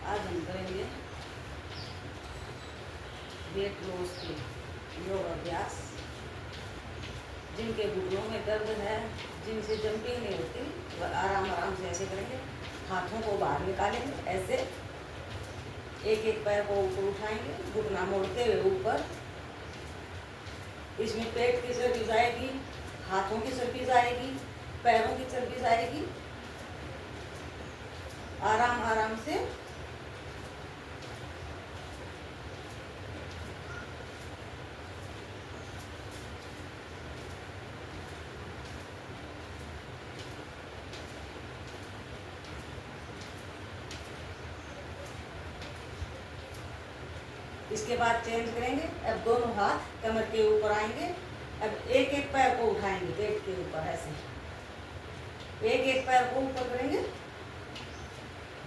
आज हम करेंगे वेट लॉस के योग अभ्यास। जिनके घुटनों में दर्द है, जिनसे जंपिंग नहीं होती, वह आराम आराम से ऐसे करेंगे। हाथों को बाहर निकालेंगे, ऐसे एक एक पैर को ऊपर उठाएंगे, घुटना मोड़ते हुए ऊपर। इसमें पेट की चर्बी जाएगी, हाथों की चर्बी जाएगी, पैरों की चर्बी जाएगी। आराम आराम से इसके बाद चेंज करेंगे। अब दोनों हाथ कमर के ऊपर आएंगे। अब एक एक पैर को उठाएंगे पेट के ऊपर, ऐसे एक एक पैर को ऊपर करेंगे,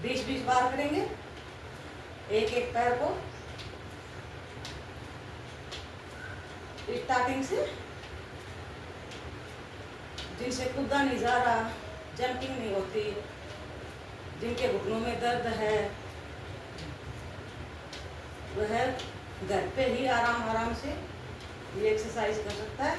20-20 बार करेंगे एक एक पैर को। स्टार्टिंग से जिनसे कूदा नहीं जा रहा, जंपिंग नहीं होती, जिनके घुटनों में दर्द है, वह घर पे ही आराम आराम से ये एक्सरसाइज कर सकता है।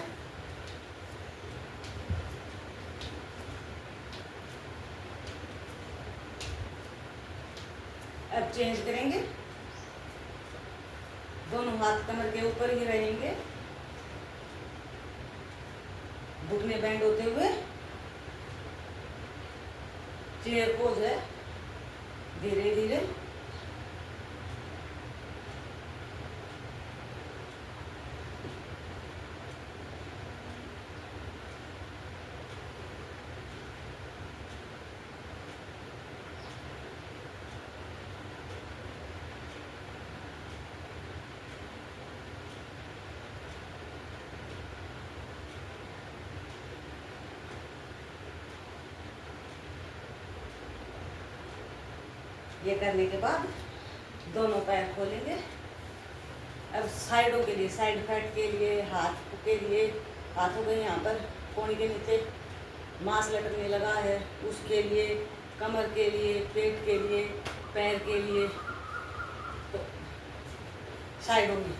अब चेंज करेंगे। दोनों हाथ कमर के ऊपर ही रहेंगे, घुटने बैंड होते हुए। चेयर पोज है, धीरे धीरे। ये करने के बाद दोनों पैर खोलेंगे। अब साइडों के लिए, साइड फैट के लिए, हाथ के लिए, हाथों के यहाँ पर कोहनी के नीचे मांस लटकने लगा है, उसके लिए, कमर के लिए, पेट के लिए, पैर के लिए, तो साइडों में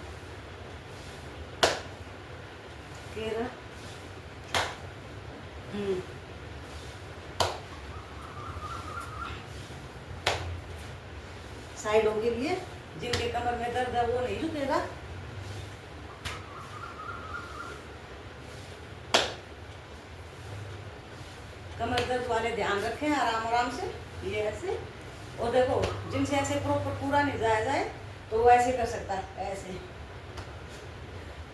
केरा। साइडों के लिए जिनके कमर में दर्द है वो नहीं झुकेगा। कमर दर्द वाले ध्यान रखें, आराम आराम से ये ऐसे। और देखो, जिनसे ऐसे प्रॉपर पूरा नहीं जाया जाए तो वो ऐसे कर सकता है, ऐसे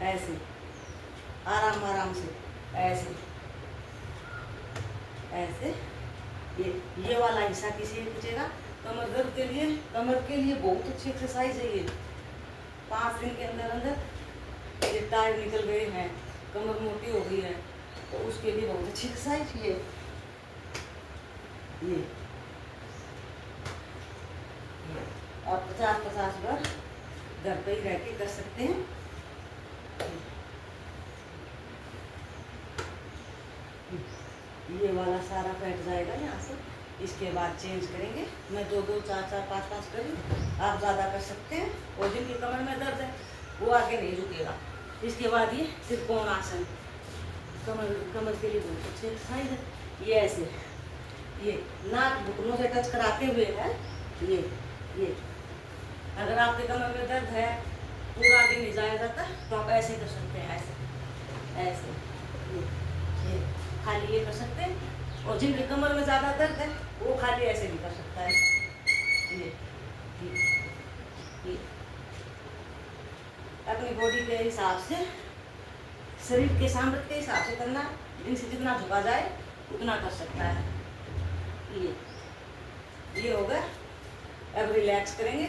ऐसे आराम आराम से, ऐसे ऐसे। ये वाला हिस्सा किसी बचेगा। कमर दर्द के लिए, कमर के लिए बहुत अच्छी एक्सरसाइज है ये। 5 दिन के अंदर अंदर ये टायर निकल गए हैं, कमर मोटी हो गई है, तो उसके लिए बहुत अच्छी एक्सरसाइज ये। आप 50-50 बार घर पे ही रह के कर सकते हैं। ये वाला सारा फैट जाएगा यहाँ से। इसके बाद चेंज करेंगे। मैं 2-2, 4-4, 5-5 करूँ, आप ज़्यादा कर सकते हैं। और जिनकी कमर में दर्द है वो आगे नहीं झुकेगा। इसके बाद ये त्रिकोण आसन, कमर के लिए बहुत अच्छी एक्सरसाइज है। ये ऐसे, ये नाक घुटनों से टच कराते हुए है। ये अगर आपके कमर में दर्द है, पूरा आगे नहीं जाया जाता, तो आप ऐसे कर सकते हैं, ऐसे ऐसे। ये खाली ये कर सकते हैं। और जिनके कमर में ज़्यादा दर्द है वो खाली ऐसे भी कर सकता है। ये अपनी बॉडी के हिसाब से, शरीर के सामर्थ्य के हिसाब से करना। जिनसे जितना झुका जाए उतना कर सकता है। ये हो गया। अब रिलैक्स करेंगे,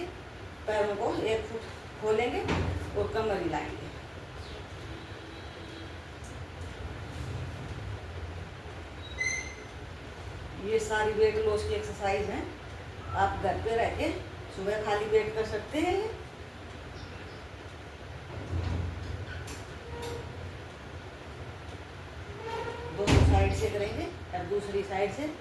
पैरों को 1 फुट खोलेंगे और कमर हिलाएंगे। ये सारी वेट लॉस की एक्सरसाइज है। आप घर पे रह के सुबह खाली पेट कर सकते हैं। दोनों साइड से करेंगे। अब दूसरी साइड से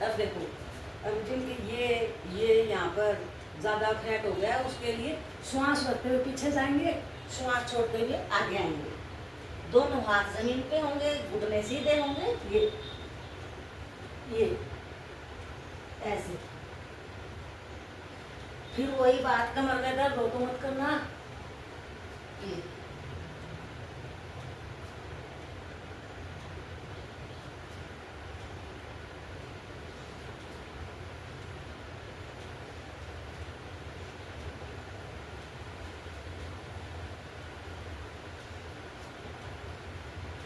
अब देखो, अब जिनके ये यहाँ पर ज़्यादा फैट हो गया, उसके लिए श्वास रखते हुए पीछे जाएंगे, श्वास छोड़ते हुए आगे आएंगे। दोनों हाथ जमीन पे होंगे, घुटने सीधे होंगे, ये ऐसे। फिर वही बात, कमर में दर्द हो तो मत करना, ये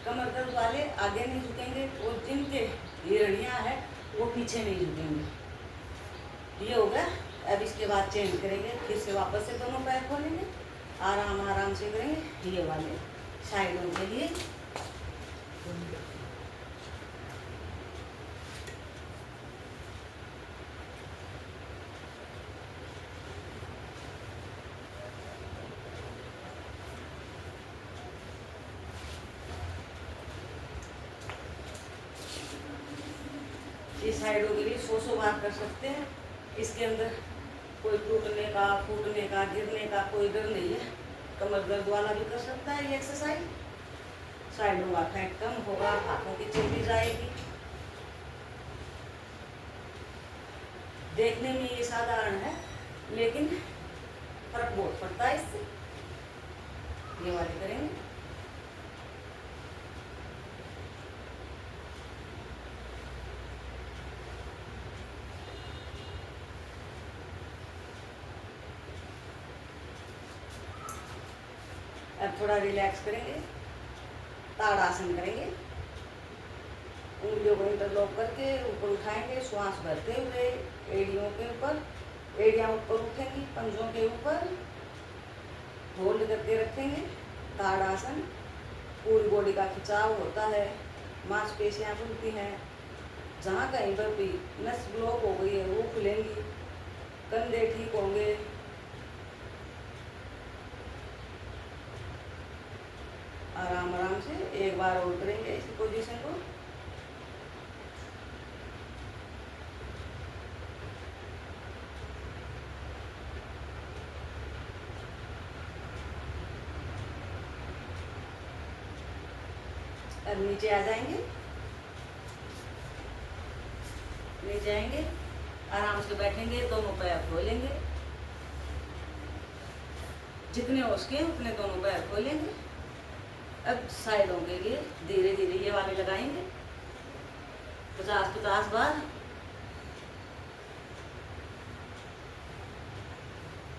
कमर दर्द वाले आगे नहीं झुकेंगे, और जिनके हिरणियाँ है वो पीछे नहीं झुकेंगे। ये हो गया। अब इसके बाद चेंज करेंगे, फिर से वापस से दोनों पैर खोलेंगे, आराम आराम से करेंगे। ये वाले साइडों के लिए इस साइडों के लिए 100 बार कर सकते हैं। इसके अंदर कोई टूटने का, फूटने का, गिरने का कोई डर नहीं है। कमर दर्द वाला भी कर सकता है ये एक्सरसाइज। साइडों का फैट कम होगा, हाथों की चलती जाएगी। देखने में ये साधारण है, लेकिन फर्क बहुत पड़ता है इससे। ये वाले करेंगे। अब थोड़ा रिलैक्स करेंगे, ताड़ासन करेंगे। उंगलियों को इंटरलॉक करके ऊपर उठाएंगे, श्वास भरते हुए एड़ियों के ऊपर, एड़ियाँ ऊपर उठेंगी, पंजों के ऊपर होल्ड करके रखेंगे। ताड़ासन। पूरी बॉडी का खिंचाव होता है, मांसपेशियाँ खुलती हैं। जहाँ कहीं पर भी नस ब्लॉक हो गई है वो खुलेंगी, कंधे ठीक होंगे। आराम आराम से एक बार और करेंगे इसी पोजीशन को। अब नीचे आ जाएंगे, नीचे आएंगे, आराम से बैठेंगे, दोनों पैर खोलेंगे, जितने हो सके उतने दोनों पैर खोलेंगे। अब साइडों के लिए धीरे धीरे ये वाले लगाएंगे 50-50 बार।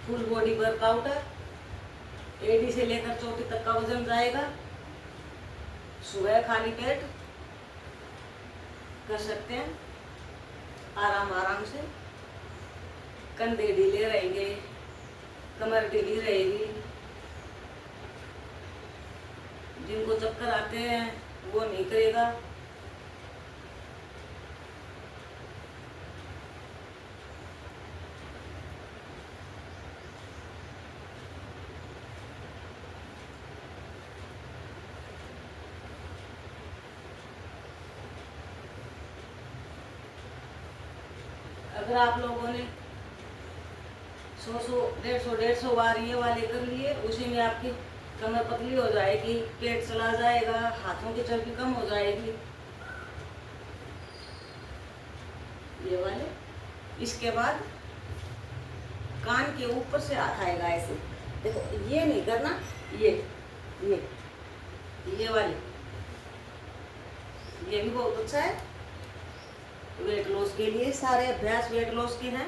फुल बॉडी वर्कआउट है। एडी से लेकर चोटी तक का वजन जाएगा। सुबह खाली पेट कर सकते हैं, आराम आराम से। कंधे ढीले रहेंगे, कमर ढीली रहेगी। जिनको चक्कर आते हैं वो नहीं करेगा। अगर आप लोगों ने 100-150 बार ये वाले कर लिए, उसी में आपकी कमर पतली हो जाएगी, पेट चला जाएगा, हाथों की चर्बी कम हो जाएगी। ये वाले। इसके बाद कान के ऊपर से हाथ आएगा ऐसे। देखो, ये नहीं करना, ये वाले। ये भी बहुत अच्छा है वेट लॉस के लिए। सारे अभ्यास वेट लॉस के हैं।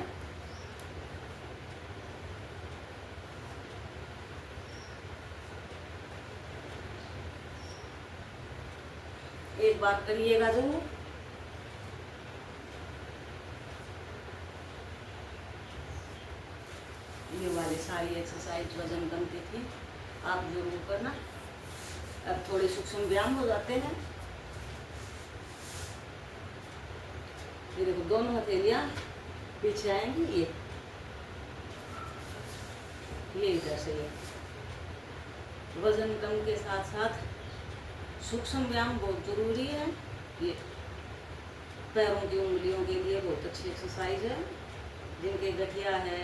एक बार करिएगा जरूर। ये वाले सारी एक्सरसाइज वजन कम की थी, आप जरूर करना। अब थोड़े सूक्ष्म व्यायाम हो जाते हैं। ये देखो, दोनों हथेलियां पीछे आएंगी, ये इधर से। ये वजन कम के साथ साथ सूक्ष्म व्यायाम बहुत जरूरी है। ये पैरों की उंगलियों के लिए बहुत अच्छी एक्सरसाइज है। जिनके गठिया है,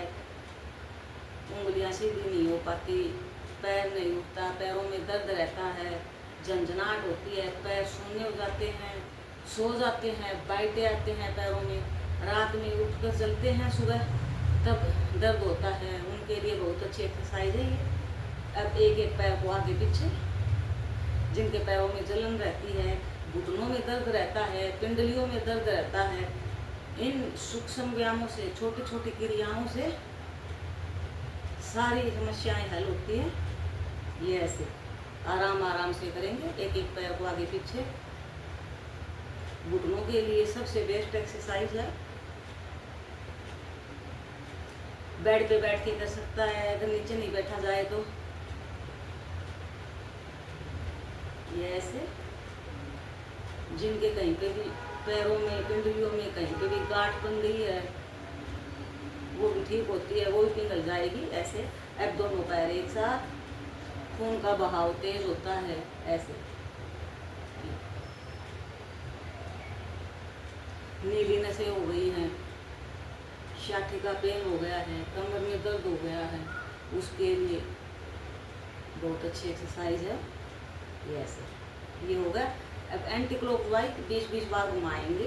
उंगलियां सीधी नहीं हो पाती, पैर नहीं उठता, पैरों में दर्द रहता है, झंझनाहट होती है, पैर शून्य हो जाते हैं, सो जाते हैं, बाइटें आते हैं पैरों में, रात में उठकर चलते हैं सुबह तब दर्द होता है, उनके लिए बहुत अच्छी एक्सरसाइज है ये। अब एक एक पैर को आगे पीछे, जिनके पैरों में जलन रहती है, घुटनों में दर्द रहता है, पिंडलियों में दर्द रहता है, इन सूक्ष्म व्यायामों से, छोटी छोटी क्रियाओं से सारी समस्याएं हल होती हैं। ये ऐसे आराम आराम से करेंगे, एक एक पैर को आगे पीछे। घुटनों के लिए सबसे बेस्ट एक्सरसाइज है। बेड पे बैठ के कर सकता है, अगर नीचे नहीं बैठा जाए तो। ये ऐसे जिनके कहीं पे भी पैरों में, पिंडलियों में कहीं पे भी गांठ बन गई है, वो भी ठीक होती है, वो भी पिघल जाएगी। ऐसे अब दोनों पैर एक साथ, खून का बहाव तेज होता है। ऐसे नीली नसें हो गई हैं, छाती का पेन हो गया है, कमर में दर्द हो गया है, उसके लिए बहुत अच्छी एक्सरसाइज है। ये ऐसे ये होगा। अब एंटी क्लॉकवाइज 20-20 बार घुमाएंगे।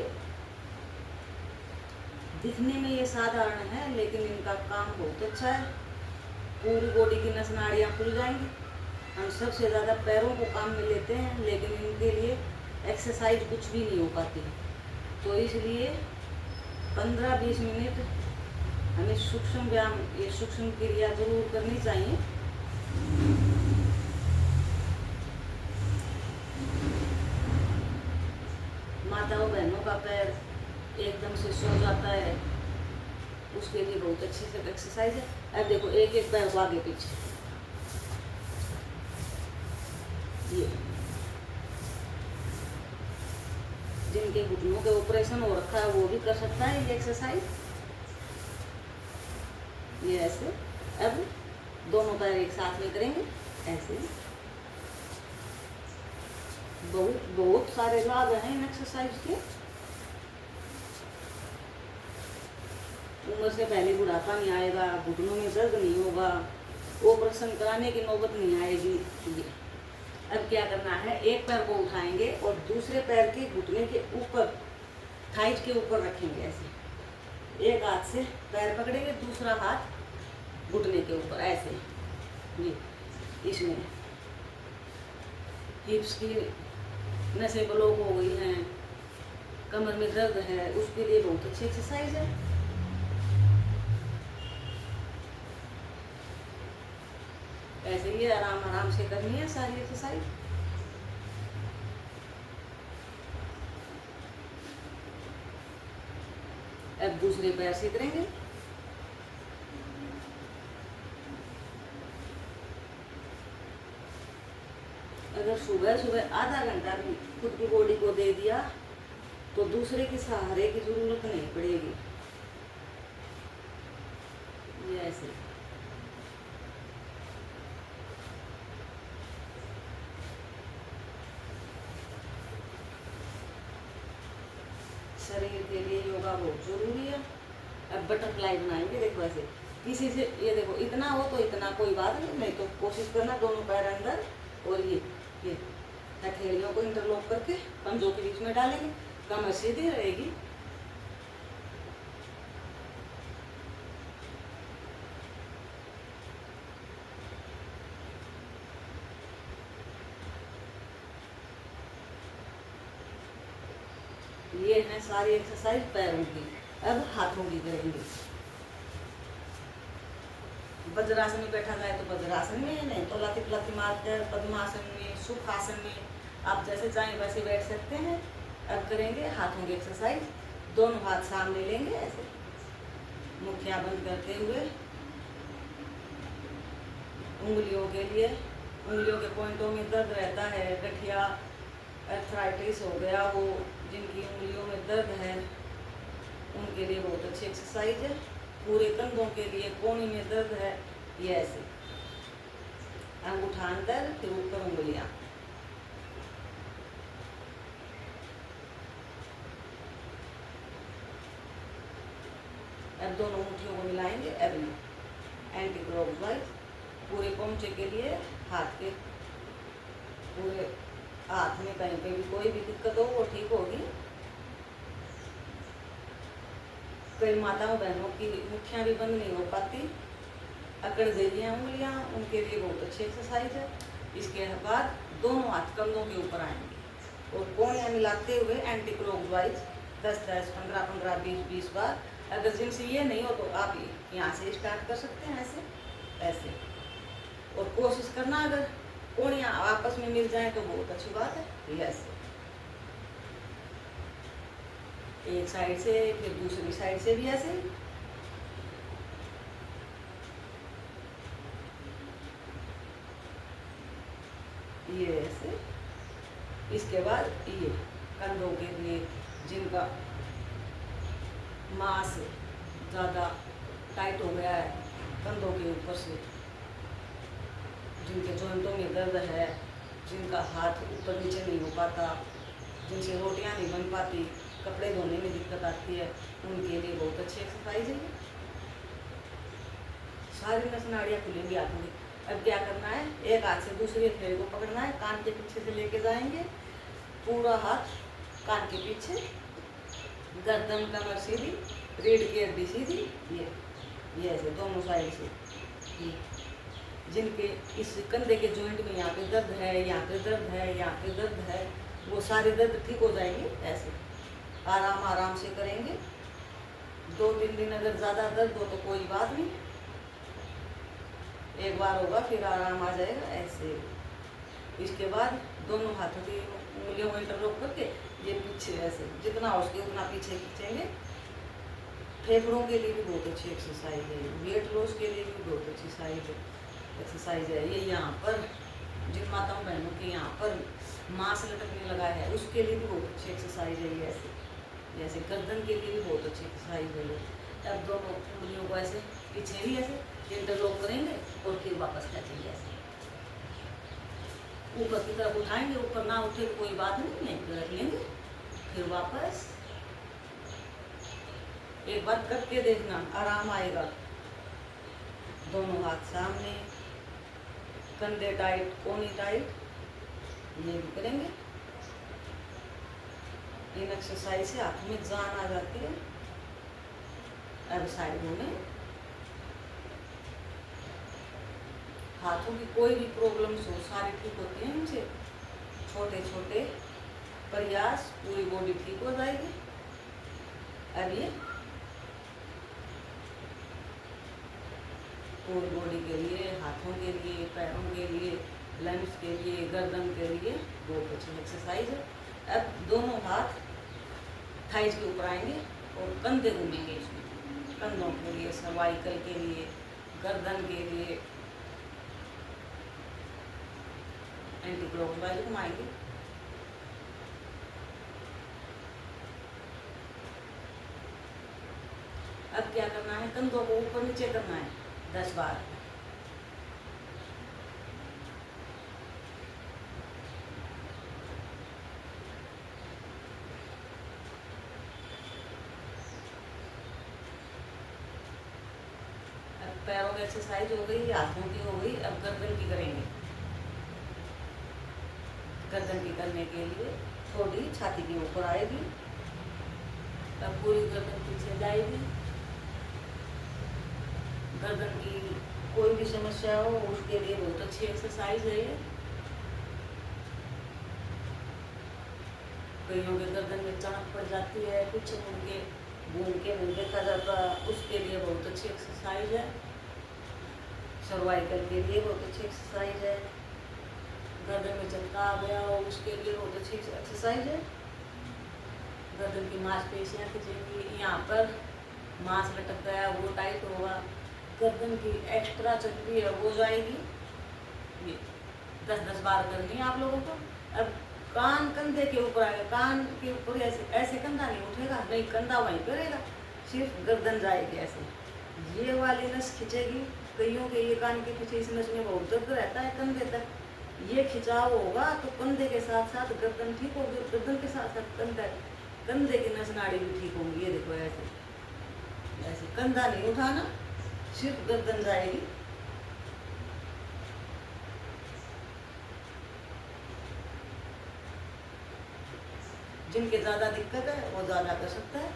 दिखने में ये साधारण है लेकिन इनका काम बहुत अच्छा है। पूरी बॉडी की नस नाड़ियाँ खुल जाएंगी। हम सबसे ज़्यादा पैरों को काम में लेते हैं लेकिन इनके लिए एक्सरसाइज कुछ भी नहीं हो पाती, तो इसलिए 15-20 मिनट हमें सूक्ष्म व्यायाम, ये सूक्ष्म क्रिया जरूर करनी चाहिए। माताओं बहनों का पैर एकदम से सो जाता है, उसके लिए बहुत अच्छी से एक्सरसाइज है। अब देखो एक एक पैर को आगे पीछे, ये जिनके घुटनों के ऑपरेशन हो रखा है वो भी कर सकता है ये एक्सरसाइज। ये ऐसे अब दोनों पैर एक साथ में करेंगे। ऐसे बहुत बहुत सारे लाभ हैं इन एक्सरसाइज के। उम्र से पहले बुढ़ापा नहीं आएगा, घुटनों में दर्द नहीं होगा, ऑपरेशन कराने की नौबत नहीं आएगी। अब क्या करना है, एक पैर को उठाएंगे और दूसरे पैर के घुटने के ऊपर, थाइज के ऊपर रखेंगे। ऐसे एक हाथ से पैर पकड़ेंगे, दूसरा हाथ घुटने के ऊपर। ऐसे ये इसमें हिप्स की नसें ब्लॉक हो गई हैं, कमर में दर्द है, उसके लिए बहुत अच्छी एक्सरसाइज है। ऐसे ही आराम आराम से करनी है सारी एक्सरसाइज। अब दूसरे पैर से करेंगे। अगर सुबह सुबह आधा घंटा भी खुद की बॉडी को दे दिया तो दूसरे के सहारे की जरूरत नहीं पड़ेगी। ये ऐसे शरीर के लिए योगा बहुत जरूरी है। अब बटरफ्लाई बनाएंगे। देखो ऐसे किसी से, ये देखो इतना हो तो इतना, कोई बात नहीं तो कोशिश करना दोनों पैर अंदर, और ये हथेलियों को इंटरलॉक करके पंजों के बीच में डालेंगे, कमर सीधी रहेगी। ये है सारी एक्सरसाइज पैरों की। अब हाथों की करेंगे। वज्रासन में बैठा जाए तो वज्रासन में, नहीं तो लती पलती मारकर पद्मासन में, सुखासन में, आप जैसे चाहें वैसे बैठ सकते हैं। अब करेंगे हाथों की एक्सरसाइज। दोनों हाथ सामने लेंगे, ऐसे मुखिया बंद करते हुए। उंगलियों के लिए, उंगलियों के पॉइंटों में दर्द रहता है, गठिया, अर्थराइटिस हो गया, वो जिनकी उंगलियों में दर्द है उनके लिए बहुत अच्छी एक्सरसाइज है। पूरे कंधों के लिए, कोहनी में दर्द है, ये ऐसे अंगूठा अंदर, फिर ऊपर उंगलियां। 5 अब दोनों मुट्ठियों को मिलाएंगे। अब एंटी क्लॉकवाइज पूरे पोंचे के लिए हाथ के पूरे हाथ में कहीं पे भी कोई भी दिक्कत हो वो ठीक होगी। कई माताओं बहनों की मुट्ठियाँ भी बंद नहीं हो पाती, अकड़ गई हैं उंगलियाँ, उनके लिए बहुत अच्छी एक्सरसाइज है। इसके बाद दोनों हाथ कंधों के ऊपर आएंगे और कोणियाँ मिलाते हुए एंटी क्लॉकवाइज 10-10, 15-15, 20-20 बार। अगर जिनसे ये नहीं हो तो आप यहाँ से स्टार्ट कर सकते हैं, ऐसे ऐसे। और कोशिश करना अगर कोणियाँ आपस में मिल जाए तो बहुत अच्छी बात है। ये ऐसे एक साइड से फिर दूसरी साइड से भी ऐसे। ये ऐसे। इसके बाद ये कंधों के लिए जिनका मांस ज़्यादा टाइट हो गया है कंधों के ऊपर से, जिनके जॉइंटों में दर्द है, जिनका हाथ ऊपर नीचे नहीं हो पाता, जिनसे रोटियां नहीं बन पाती, कपड़े धोने में दिक्कत आती है, उनके लिए बहुत अच्छी एक्सरसाइज है। सारी नस नाड़ियाँ खुलेंगी हाथों की। अब क्या करना है, एक हाथ से दूसरे फेरे को पकड़ना है, कान के पीछे से लेके जाएंगे, पूरा हाथ कान के पीछे, गर्दन कमर सीधी, रीढ़ की हड्डी सीधी। ये ऐसे दोनों साइड से। जिनके इस कंधे के जॉइंट में यहाँ पे दर्द है, यहाँ पे दर्द है, यहाँ पे दर्द है, वो सारे दर्द ठीक हो जाएंगे। ऐसे आराम आराम से करेंगे। 2-3 दिन अगर ज़्यादा दर्द हो तो कोई बात नहीं, एक बार होगा फिर आराम आ जाएगा। ऐसे इसके बाद दोनों हाथों की उंगलियों को इंटरलॉक करके ये पीछे ऐसे जितना हो सके उतना पीछे खींचेंगे। फेफड़ों के लिए भी बहुत अच्छी एक्सरसाइज है, वेट लॉस के लिए भी बहुत अच्छी एक्सरसाइज है। ये यहाँ पर जिन माताओं बहनों के यहाँ पर मांस लटकने लगा है उसके लिए भी बहुत अच्छी एक्सरसाइज है। ये ऐसे जैसे गर्दन के लिए भी बहुत अच्छी एक्सरसाइज है। अब दोनों उंगलियों को ऐसे पीछे भी ऐसे इंटरलॉक करेंगे और फिर वापस खींचेंगे। ऐसे ऊपर की तरफ उठाएंगे, ऊपर ना उठे तो कोई बात नहीं, रख लेंगे, फिर वापस। एक बार करके देखना, आराम आएगा। दोनों हाथ सामने, कंधे टाइट, कोहनी टाइट, ये भी करेंगे। इन एक्सरसाइज से हाथ में जान आ जाती है। अब साइडों में हाथों की कोई भी प्रॉब्लम्स हो सारी ठीक होती है इनसे। छोटे छोटे प्रयास, पूरी बॉडी ठीक हो जाएगी। अब ये पूरी बॉडी के लिए, हाथों के लिए, पैरों के लिए, लंग्स के लिए, गर्दन के लिए बहुत अच्छी एक्सरसाइज है। अब दोनों हाथ थाइज के ऊपर आएंगे और कंधे घूमेंगे इसमें, कंधों के लिए, सर्वाइकल के लिए, गर्दन के लिए एंटी क्लॉकवाइज घुमाएंगे। अब क्या करना है, कंधों को ऊपर नीचे करना है 10 बार। अब पैरों की एक्सरसाइज हो गई, हाथों की हो गई, अब गर्दन की करेंगे। गर्दन की करने के लिए थोड़ी छाती के ऊपर आएगी, तब पूरी गर्दन पीछे जाएगी। गर्दन की कोई भी समस्या हो उसके लिए बहुत अच्छी एक्सरसाइज है ये। कईयों के गर्दन में चमक पड़ जाती है, कुछ उनके घूम के नहीं देखा जाता, उसके लिए बहुत अच्छी एक्सरसाइज है। सर्वाइकल के लिए बहुत अच्छी एक्सरसाइज है। गर्दन में झटका आ गया हो उसके लिए बहुत अच्छी एक्सरसाइज है। गर्दन की मांसपेशियाँ खिंचेंगी, यहाँ पर मांस लटक गया वो टाइट होगा, गर्दन की एक्स्ट्रा चर्बी है वो जाएगी। ये 10-10 बार करनी है आप लोगों को। अब कान कंधे के ऊपर आएगा, कान के ऊपर ऐसे ऐसे कंधा नहीं उठेगा, नहीं कंधा वहीं पे रहेगा, सिर्फ गर्दन जाएगी ऐसे। ये वाली नस खिंचेगी। कईयों के ये कान के पीछे इस नस में बहुत दर्द रहता है कंधे तक, ये खिंचाव होगा तो कंधे के साथ साथ गर्दन ठीक होगी, गर्दन के साथ साथ कंधे की नस नाड़ी भी ठीक होंगी। ये देखो ऐसे ऐसे कंधा नहीं उठाना, सिर्फ गर्दन जाएगी। जिनके ज्यादा दिक्कत है वो ज्यादा कर सकता है।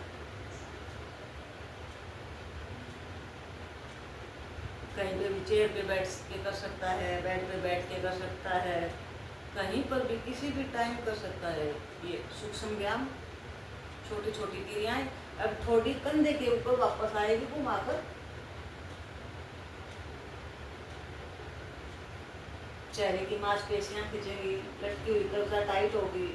कहीं पे भी चेयर पे बैठ के कर सकता है, बेड पे बैठ के कर सकता है, कहीं पर भी किसी भी टाइम कर सकता है। ये सूक्ष्म व्यायाम, छोटी छोटी क्रियाएं। अब थोड़ी कंधे के ऊपर वापस आएगी घुमाकर, चेहरे की मांसपेशियां खिंचेंगी, लटकी हुई कब्जा टाइट होगी।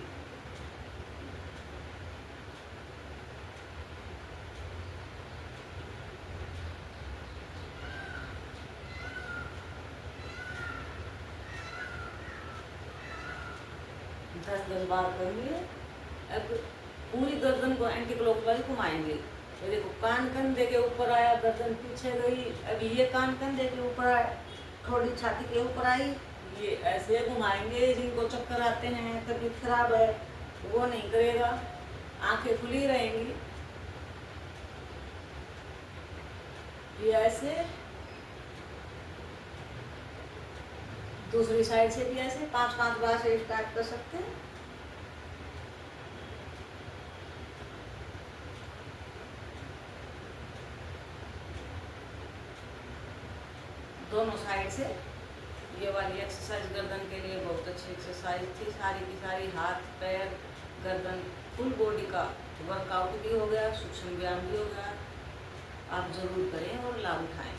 दस बार करेंगे। अब पूरी गर्दन को एंटी क्लॉकवाइज घुमाएंगे। तो देखो कान कंधे के ऊपर आया, गर्दन पीछे गई। अब ये कान कंधे के ऊपर आया, थोड़ी छाती के ऊपर आई। ये ऐसे घुमाएंगे। जिनको चक्कर आते हैं, तबीयत खराब है, वो नहीं करेगा, आंखें खुली रहेंगी। ये ऐसे, दूसरी साइड से भी ऐसे 5-5 बार से स्टार्ट कर सकते हैं। दोनों साइड से। ये वाली एक्सरसाइज गर्दन के लिए बहुत अच्छी एक्सरसाइज थी। सारी की सारी हाथ पैर गर्दन फुल बॉडी का वर्कआउट भी हो गया, सूक्ष्म व्यायाम भी हो गया। आप जरूर करें और लाभ उठाएं।